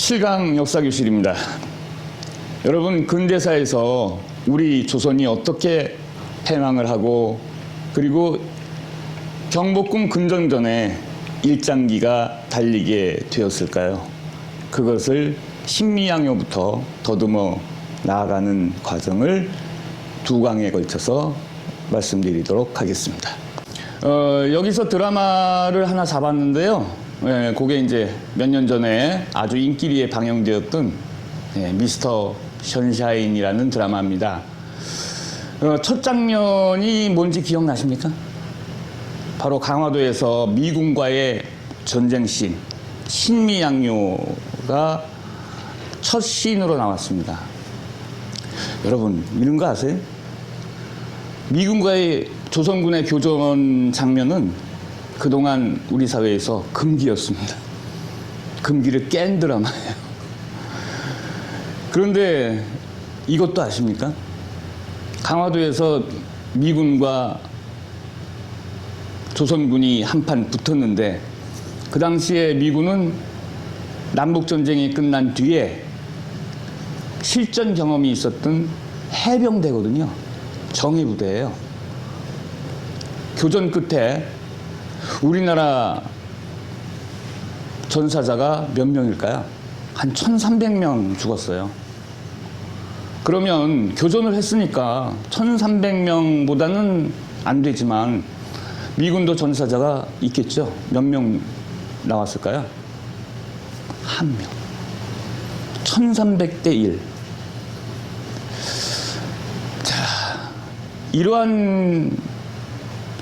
7강 역사교실입니다. 여러분, 근대사에서 우리 조선이 어떻게 패망을 하고 그리고 경복궁 근정전에 일장기가 달리게 되었을까요? 그것을 신미양요부터 더듬어 나아가는 과정을 두 강에 걸쳐서 말씀드리도록 하겠습니다. 여기서 드라마를 하나 잡았는데요. 그게 이제 몇 년 전에 아주 인기리에 방영되었던 미스터 션샤인이라는 드라마입니다. 첫 장면이 뭔지 기억나십니까? 바로 강화도에서 미군과의 전쟁씬, 신미양요가 첫 씬으로 나왔습니다. 여러분, 이런 거 아세요? 미군과의 조선군의 교전 장면은 그동안 우리 사회에서 금기였습니다. 금기를 깬 드라마예요. 그런데 이것도 아십니까? 강화도에서 미군과 조선군이 한판 붙었는데 그 당시에 미군은 남북전쟁이 끝난 뒤에 실전 경험이 있었던 해병대거든요. 정예부대예요. 교전 끝에 우리나라 전사자가 몇 명일까요? 한 1,300명 죽었어요. 그러면 교전을 했으니까 1,300명보다는 안 되지만 미군도 전사자가 있겠죠? 몇 명 나왔을까요? 한 명. 1,300대 1. 자, 이러한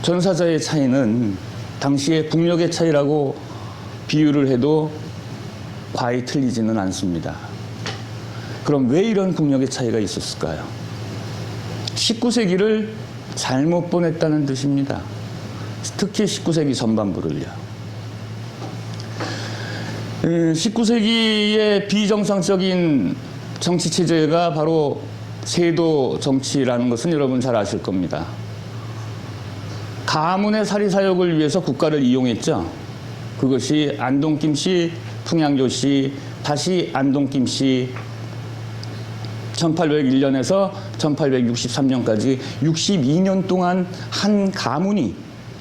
전사자의 차이는 당시의 국력의 차이라고 비유를 해도 과히 틀리지는 않습니다. 그럼 왜 이런 국력의 차이가 있었을까요? 19세기를 잘못 보냈다는 뜻입니다. 특히 19세기 전반부를요. 19세기의 비정상적인 정치체제가 바로 세도 정치라는 것은 여러분 잘 아실 겁니다. 가문의 사리사욕을 위해서 국가를 이용했죠. 그것이 안동김씨, 풍양조씨, 다시 안동김씨 1801년에서 1863년까지 62년 동안 한 가문이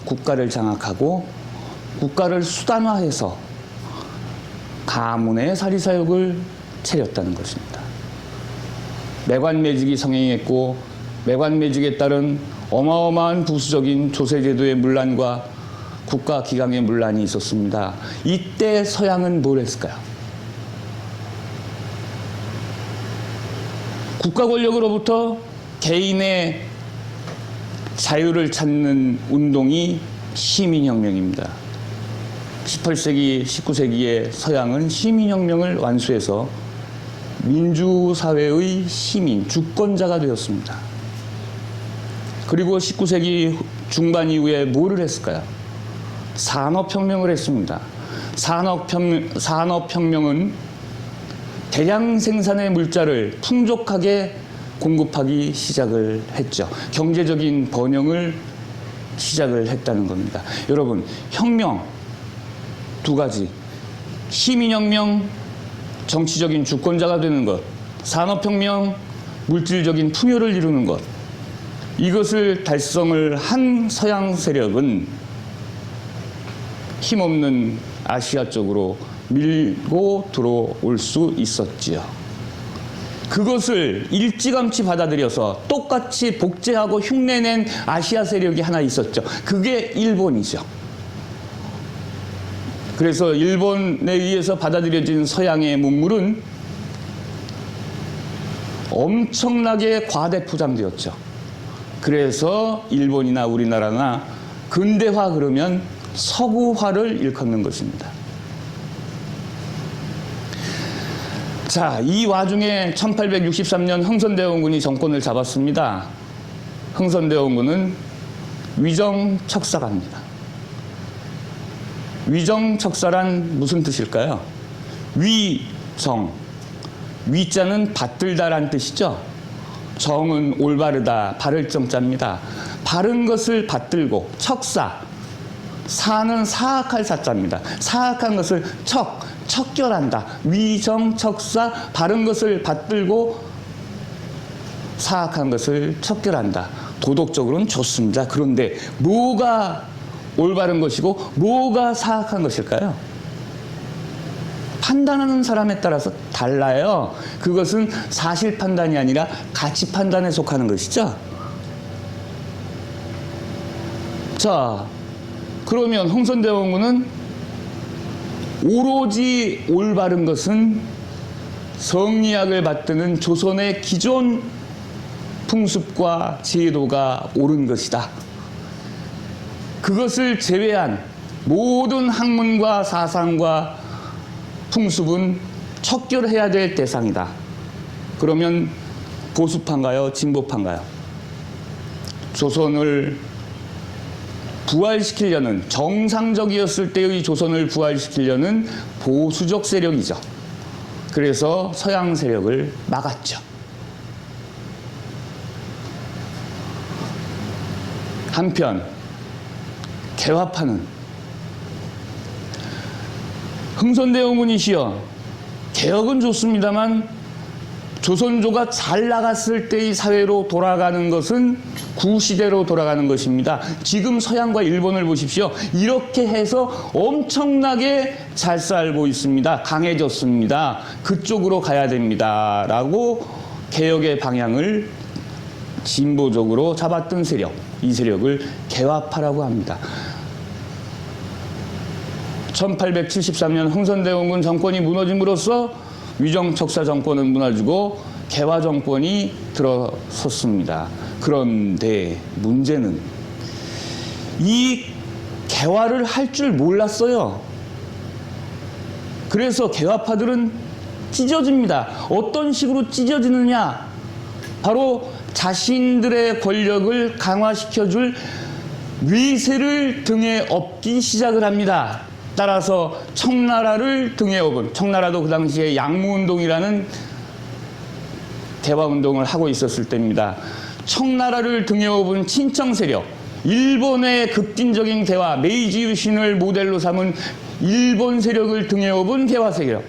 국가를 장악하고 국가를 수단화해서 가문의 사리사욕을 차렸다는 것입니다. 매관매직이 성행했고 매관매직에 따른 어마어마한 부수적인 조세제도의 문란과 국가기강의 문란이 있었습니다. 이때 서양은 뭘 했을까요? 국가 권력으로부터 개인의 자유를 찾는 운동이 시민혁명입니다. 18세기, 19세기의 서양은 시민혁명을 완수해서 민주사회의 시민, 주권자가 되었습니다. 그리고 19세기 중반 이후에 뭐를 했을까요? 산업혁명을 했습니다. 산업혁명은 대량 생산의 물자를 풍족하게 공급하기 시작을 했죠. 경제적인 번영을 시작을 했다는 겁니다. 여러분, 혁명 두 가지. 시민혁명, 정치적인 주권자가 되는 것. 산업혁명, 물질적인 풍요를 이루는 것. 이것을 달성을 한 서양 세력은 힘없는 아시아 쪽으로 밀고 들어올 수 있었지요. 그것을 일찌감치 받아들여서 똑같이 복제하고 흉내낸 아시아 세력이 하나 있었죠. 그게 일본이죠. 그래서 일본에 의해서 받아들여진 서양의 문물은 엄청나게 과대포장되었죠. 그래서 일본이나 우리나라나 근대화 그러면 서구화를 일컫는 것입니다. 자, 이 와중에 1863년 흥선대원군이 정권을 잡았습니다. 흥선대원군은 위정척사갑니다. 위정척사란 무슨 뜻일까요? 위정, 위자는 받들다란 뜻이죠. 정은 올바르다, 바를 정자입니다. 바른 것을 받들고 척사, 사는 사악할 사자입니다. 사악한 것을 척, 척결한다. 위정척사 바른 것을 받들고 사악한 것을 척결한다. 도덕적으로는 좋습니다. 그런데 뭐가 올바른 것이고 뭐가 사악한 것일까요? 판단하는 사람에 따라서 달라요. 그것은 사실 판단이 아니라 가치 판단에 속하는 것이죠. 자, 그러면 흥선대원군은 오로지 올바른 것은 성리학을 받드는 조선의 기존 풍습과 제도가 옳은 것이다. 그것을 제외한 모든 학문과 사상과 풍습은 척결해야 될 대상이다. 그러면 보수파인가요? 진보파인가요? 조선을 부활시키려는, 정상적이었을 때의 조선을 부활시키려는 보수적 세력이죠. 그래서 서양 세력을 막았죠. 한편 개화파는 흥선대원군이시여 개혁은 좋습니다만 조선조가 잘 나갔을 때의 사회로 돌아가는 것은 구시대로 돌아가는 것입니다. 지금 서양과 일본을 보십시오. 이렇게 해서 엄청나게 잘 살고 있습니다. 강해졌습니다. 그쪽으로 가야 됩니다. 라고 개혁의 방향을 진보적으로 잡았던 세력, 이 세력을 개화파라고 합니다. 1873년 흥선대원군 정권이 무너짐으로써 위정척사 정권은 무너지고 개화 정권이 들어섰습니다. 그런데 문제는 이 개화를 할 줄 몰랐어요. 그래서 개화파들은 찢어집니다. 어떤 식으로 찢어지느냐? 바로 자신들의 권력을 강화시켜줄 위세를 등에 업기 시작을 합니다. 따라서 청나라를 등에 업은, 청나라도 그 당시에 양무운동이라는 대화운동을 하고 있었을 때입니다. 청나라를 등에 업은 친청 세력, 일본의 급진적인 개화, 메이지 유신을 모델로 삼은 일본 세력을 등에 업은 개화 세력.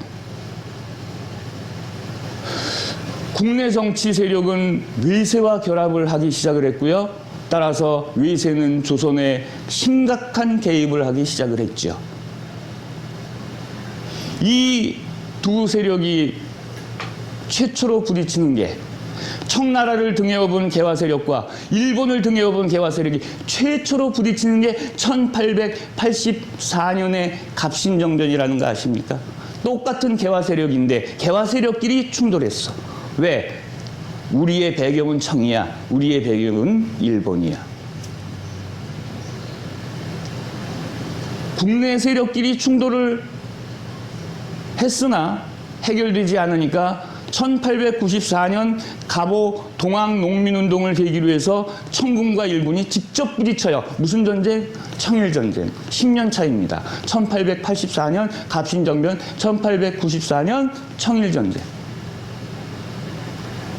국내 정치 세력은 외세와 결합을 하기 시작을 했고요. 따라서 외세는 조선에 심각한 개입을 하기 시작을 했죠. 이 두 세력이 최초로 부딪히는 게, 청나라를 등에 업은 개화 세력과 일본을 등에 업은 개화 세력이 최초로 부딪히는 게 1884년의 갑신정변이라는 거 아십니까? 똑같은 개화 세력인데 개화 세력끼리 충돌했어. 왜? 우리의 배경은 청이야. 우리의 배경은 일본이야. 국내 세력끼리 충돌을 했으나 해결되지 않으니까 1894년 갑오 동학농민운동을 계기로 해서 청군과 일본이 직접 부딪혀요. 무슨 전쟁? 청일전쟁. 10년 차입니다. 1884년 갑신정변, 1894년 청일전쟁.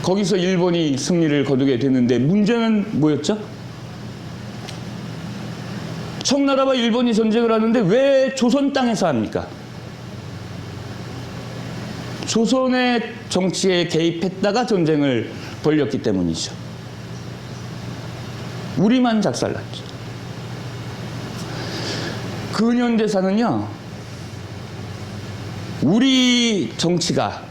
거기서 일본이 승리를 거두게 됐는데 문제는 뭐였죠? 청나라와 일본이 전쟁을 하는데 왜 조선 땅에서 합니까? 조선의 정치에 개입했다가 전쟁을 벌였기 때문이죠. 우리만 작살났죠. 근현대사는요, 우리 정치가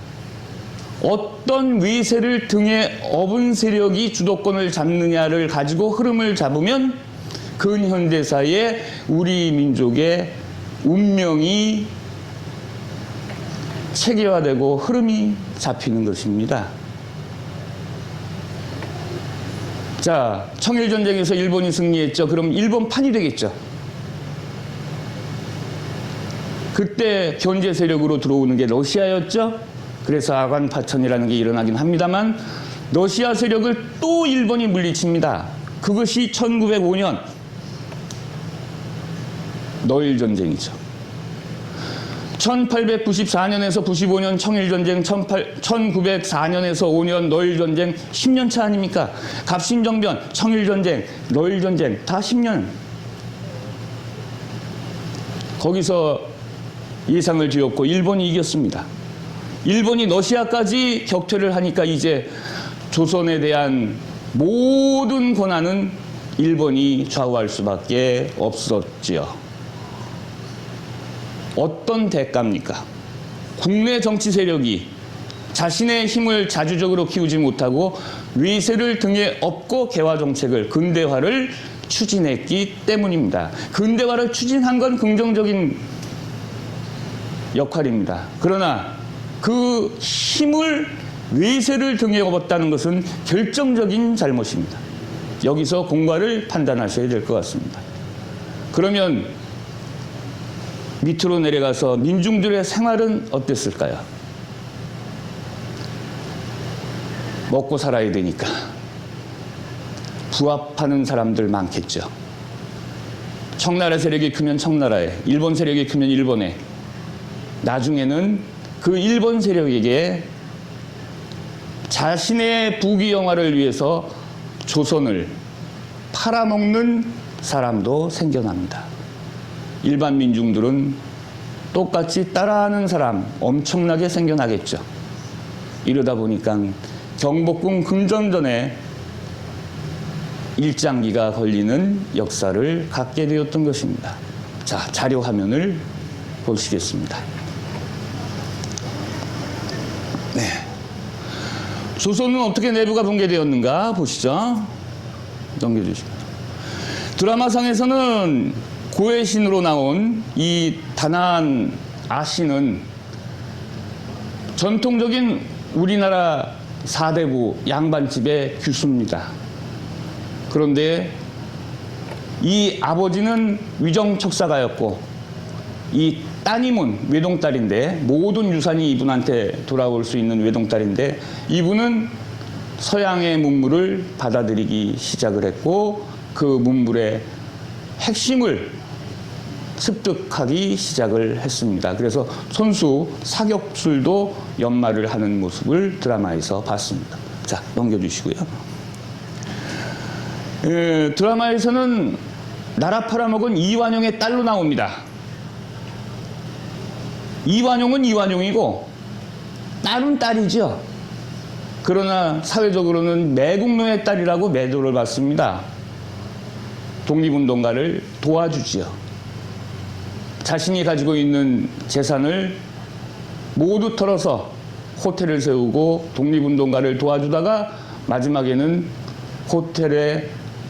어떤 위세를 등에 업은 세력이 주도권을 잡느냐를 가지고 흐름을 잡으면 근현대사의 우리 민족의 운명이 체계화되고 흐름이 잡히는 것입니다. 자, 청일전쟁에서 일본이 승리했죠. 그럼 일본판이 되겠죠. 그때 견제 세력으로 들어오는 게 러시아였죠. 그래서 아관파천이라는 게 일어나긴 합니다만 러시아 세력을 또 일본이 물리칩니다. 그것이 1905년 너일전쟁이죠. 1894년에서 95년 청일전쟁, 1904년에서 5년 너일전쟁 10년 차 아닙니까? 갑신정변, 청일전쟁, 너일전쟁 다 10년. 거기서 예상을 뒤엎고 일본이 이겼습니다. 일본이 러시아까지 격퇴를 하니까 이제 조선에 대한 모든 권한은 일본이 좌우할 수밖에 없었지요. 어떤 대가입니까? 국내 정치 세력이 자신의 힘을 자주적으로 키우지 못하고 외세를 등에 업고 개화 정책을, 근대화를 추진했기 때문입니다. 근대화를 추진한 건 긍정적인 역할입니다. 그러나 그 힘을 외세를 등에 업었다는 것은 결정적인 잘못입니다. 여기서 공과를 판단하셔야 될 것 같습니다. 그러면 밑으로 내려가서 민중들의 생활은 어땠을까요? 먹고 살아야 되니까 부합하는 사람들 많겠죠. 청나라 세력이 크면 청나라에, 일본 세력이 크면 일본에, 나중에는 그 일본 세력에게 자신의 부귀영화를 위해서 조선을 팔아먹는 사람도 생겨납니다. 일반 민중들은 똑같이 따라하는 사람 엄청나게 생겨나겠죠. 이러다 보니까 경복궁 금전전에 일장기가 걸리는 역사를 갖게 되었던 것입니다. 자, 자료 화면을 보시겠습니다. 네. 조선은 어떻게 내부가 붕괴되었는가 보시죠. 넘겨주시죠. 드라마상에서는 고의 신으로 나온 이 단한 아씨는 전통적인 우리나라 사대부 양반집의 규수입니다. 그런데 이 아버지는 위정척사가였고 이 따님은 외동딸인데, 모든 유산이 이분한테 돌아올 수 있는 외동딸인데, 이분은 서양의 문물을 받아들이기 시작을 했고 그 문물의 핵심을 습득하기 시작을 했습니다. 그래서 손수 사격술도 연마를 하는 모습을 드라마에서 봤습니다. 자, 넘겨주시고요. 드라마에서는 나라 팔아먹은 이완용의 딸로 나옵니다. 이완용은 이완용이고 딸은 딸이죠. 그러나 사회적으로는 매국노의 딸이라고 매도를 받습니다. 독립운동가를 도와주지요. 자신이 가지고 있는 재산을 모두 털어서 호텔을 세우고 독립운동가를 도와주다가 마지막에는 호텔에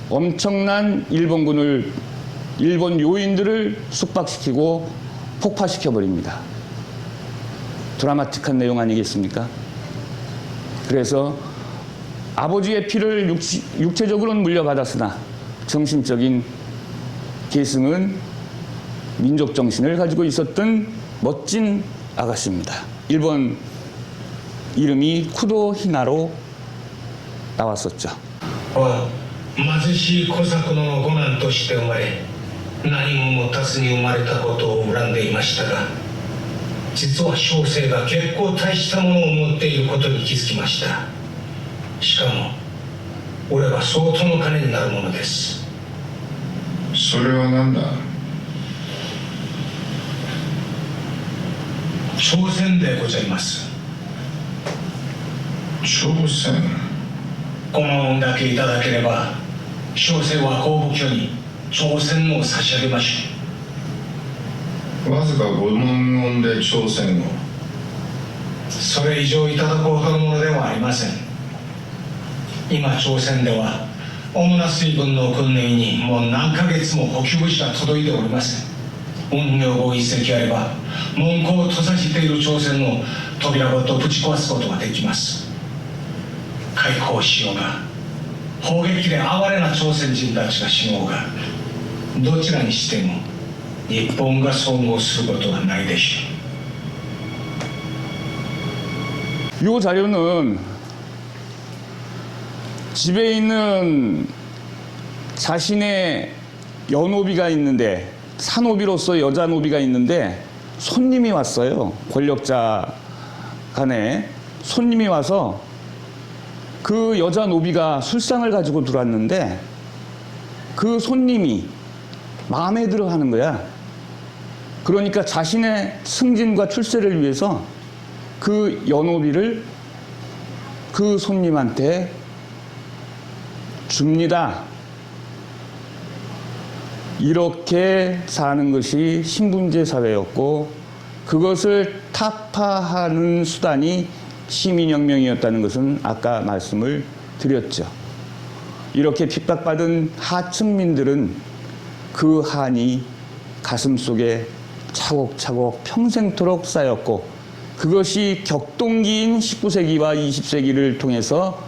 엄청난 일본 요인들을 숙박시키고 폭파시켜버립니다. 드라마틱한 내용 아니겠습니까? 그래서 아버지의 피를 육체적으로는 물려받았으나 정신적인 계승은 민족 정신을 가지고 있었던 멋진 아가씨입니다. 일본 이름이 쿠도 히나로 나왔었죠. 貧しい小作の五男として生まれ、何も持たずに生まれたことを恨んでいましたが、実は小生が結構大したものを持っていることに気づきました。しかも俺は相当の金になるものです。それは何だ？朝鮮でございます。朝鮮？この恩だけいただければ、小生は公務許に朝鮮を差し上げましょう。わずか5万ウォンで朝鮮を？それ以上いただくほどのものではありません。今朝鮮では主な水分の訓練にもう何ヶ月も補給物資が届いておりません。運用語一隻あれば門戸を閉ざしている朝鮮の扉ごとぶち壊すことができます。開港しようが砲撃で哀れな朝鮮人たちが死のうが、どちらにしても日本が総合することはないでしょう。 이 자료는 집에 있는 자신의 여노비가 있는데, 사노비로서 여자 노비가 있는데 손님이 왔어요. 권력자 간에 손님이 와서 그 여자 노비가 술상을 가지고 들어왔는데 그 손님이 마음에 들어 하는 거야. 그러니까 자신의 승진과 출세를 위해서 그 연호비를 그 손님한테 줍니다. 이렇게 사는 것이 신분제 사회였고 그것을 타파하는 수단이 시민혁명이었다는 것은 아까 말씀을 드렸죠. 이렇게 핍박받은 하층민들은 그 한이 가슴속에 차곡차곡 평생토록 쌓였고 그것이 격동기인 19세기와 20세기를 통해서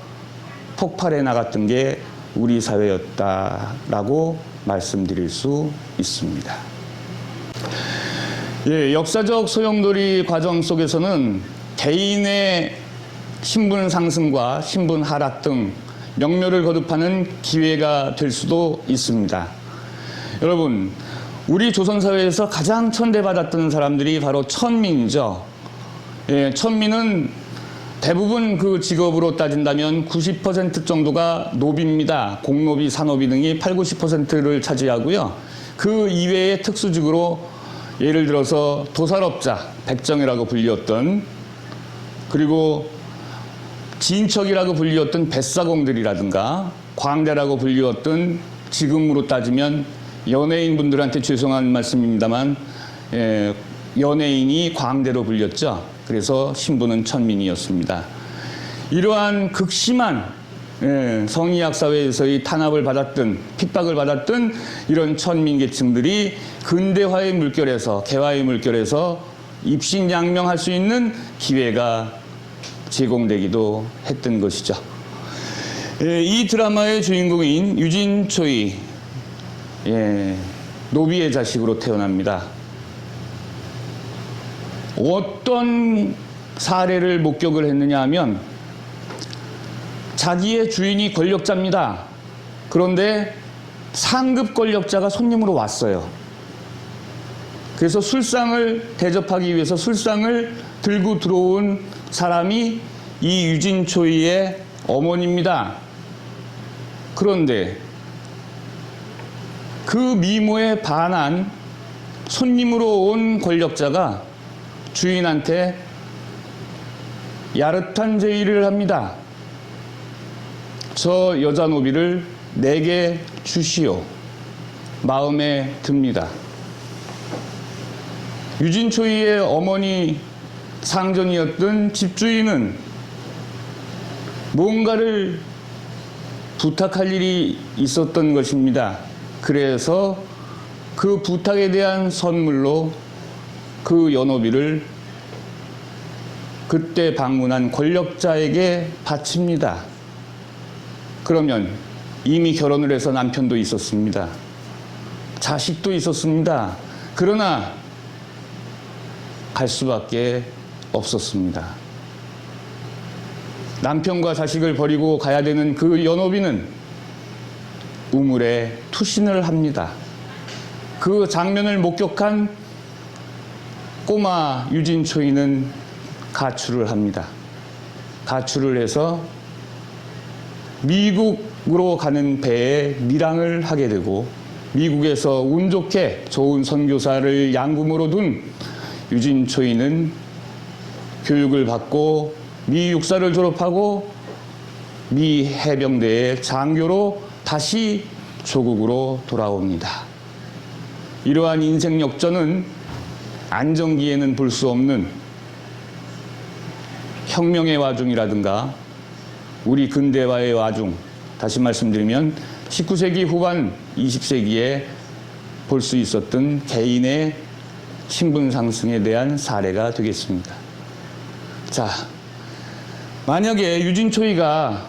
폭발해 나갔던 게 우리 사회였다라고 말씀드릴 수 있습니다. 예, 역사적 소용돌이 과정 속에서는 개인의 신분 상승과 신분 하락 등 명료를 거듭하는 기회가 될 수도 있습니다. 여러분, 우리 조선사회에서 가장 천대받았던 사람들이 바로 천민이죠. 예, 천민은 대부분 그 직업으로 따진다면 90% 정도가 노비입니다. 공노비, 산노비 등이 80~90%를 차지하고요. 그 이외의 특수직으로 예를 들어서 도살업자, 백정이라고 불리었던 그리고 진척이라고 불리었던 뱃사공들이라든가 광대라고 불리었던 지금으로 따지면 연예인분들한테 죄송한 말씀입니다만 연예인이 광대로 불렸죠. 그래서 신분은 천민이었습니다. 이러한 극심한 성리학 사회에서의 탄압을 받았던 핍박을 받았던 이런 천민계층들이 근대화의 물결에서 개화의 물결에서 입신양명할 수 있는 기회가 제공되기도 했던 것이죠. 이 드라마의 주인공인 유진초이 노비의 자식으로 태어납니다. 어떤 사례를 목격을 했느냐 하면 자기의 주인이 권력자입니다. 그런데 상급 권력자가 손님으로 왔어요. 그래서 술상을 대접하기 위해서 술상을 들고 들어온 사람이 이 유진초이의 어머니입니다. 그런데 그 미모에 반한 손님으로 온 권력자가 주인한테 야릇한 제의를 합니다. 저 여자 노비를 내게 주시오. 마음에 듭니다. 유진초이의 어머니 상전이었던 집주인은 뭔가를 부탁할 일이 있었던 것입니다. 그래서 그 부탁에 대한 선물로 그 연호비를 그때 방문한 권력자에게 바칩니다. 그러면 이미 결혼을 해서 남편도 있었습니다. 자식도 있었습니다. 그러나 갈 수밖에 없었습니다. 남편과 자식을 버리고 가야 되는 그 연호비는 우물에 투신을 합니다. 그 장면을 목격한 꼬마 유진초이는 가출을 합니다. 가출을 해서 미국으로 가는 배에 밀항을 하게 되고 미국에서 운 좋게 좋은 선교사를 양궁으로 둔 유진초이는 교육을 받고 미 육사를 졸업하고 미 해병대의 장교로 다시 조국으로 돌아옵니다. 이러한 인생 역전은 안정기에는 볼 수 없는 혁명의 와중이라든가 우리 근대화의 와중, 다시 말씀드리면 19세기 후반 20세기에 볼 수 있었던 개인의 신분 상승에 대한 사례가 되겠습니다. 자, 만약에 유진초이가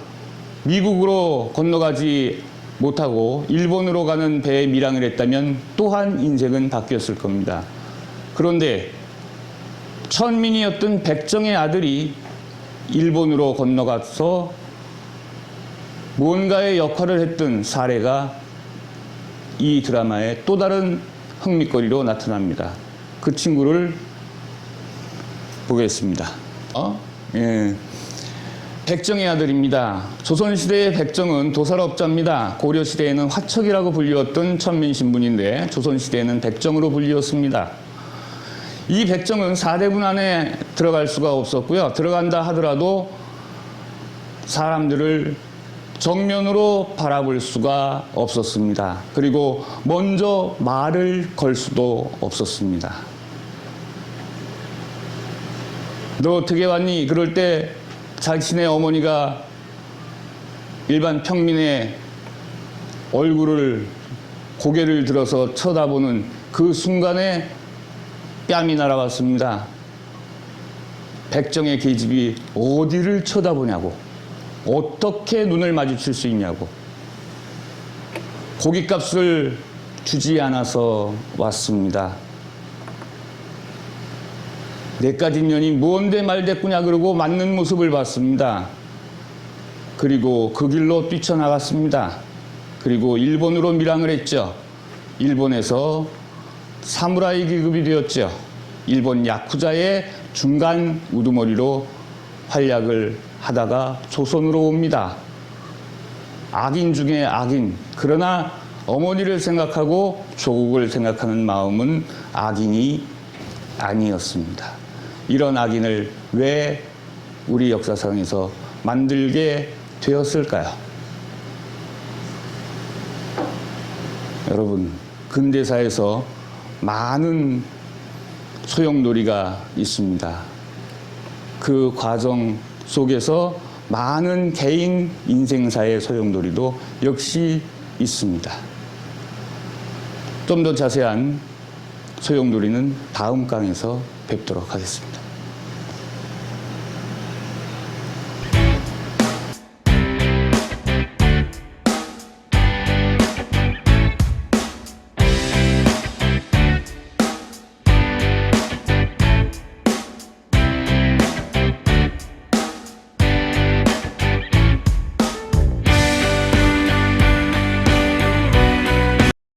미국으로 건너가지 못하고 일본으로 가는 배에 밀항을 했다면 또한 인생은 바뀌었을 겁니다. 그런데 천민이었던 백정의 아들이 일본으로 건너가서 뭔가의 역할을 했던 사례가 이 드라마의 또 다른 흥미거리로 나타납니다. 그 친구를 보겠습니다. 백정의 아들입니다. 조선시대의 백정은 도살업자입니다. 고려시대에는 화척이라고 불리웠던 천민 신분인데 조선시대에는 백정으로 불리웠습니다. 이 백정은 사대문 안에 들어갈 수가 없었고요. 들어간다 하더라도 사람들을 정면으로 바라볼 수가 없었습니다. 그리고 먼저 말을 걸 수도 없었습니다. 너 어떻게 왔니? 그럴 때 자신의 어머니가 일반 평민의 얼굴을 고개를 들어서 쳐다보는 그 순간에 뺨이 날아왔습니다. 백정의 계집이 어디를 쳐다보냐고, 어떻게 눈을 마주칠 수 있냐고. 고깃값을 주지 않아서 왔습니다. 내까지 년이 뭔데 말대꾸냐 그러고 맞는 모습을 봤습니다. 그리고 그 길로 뛰쳐나갔습니다. 그리고 일본으로 밀항을 했죠. 일본에서 사무라이 계급이 되었죠. 일본 야쿠자의 중간 우두머리로 활약을 하다가 조선으로 옵니다. 악인 중에 악인. 그러나 어머니를 생각하고 조국을 생각하는 마음은 악인이 아니었습니다. 이런 악인을 왜 우리 역사상에서 만들게 되었을까요? 여러분, 근대사에서 많은 소용돌이가 있습니다. 그 과정 속에서 많은 개인 인생사의 소용돌이도 역시 있습니다. 좀 더 자세한 소용돌이는 다음 강에서 뵙도록 하겠습니다.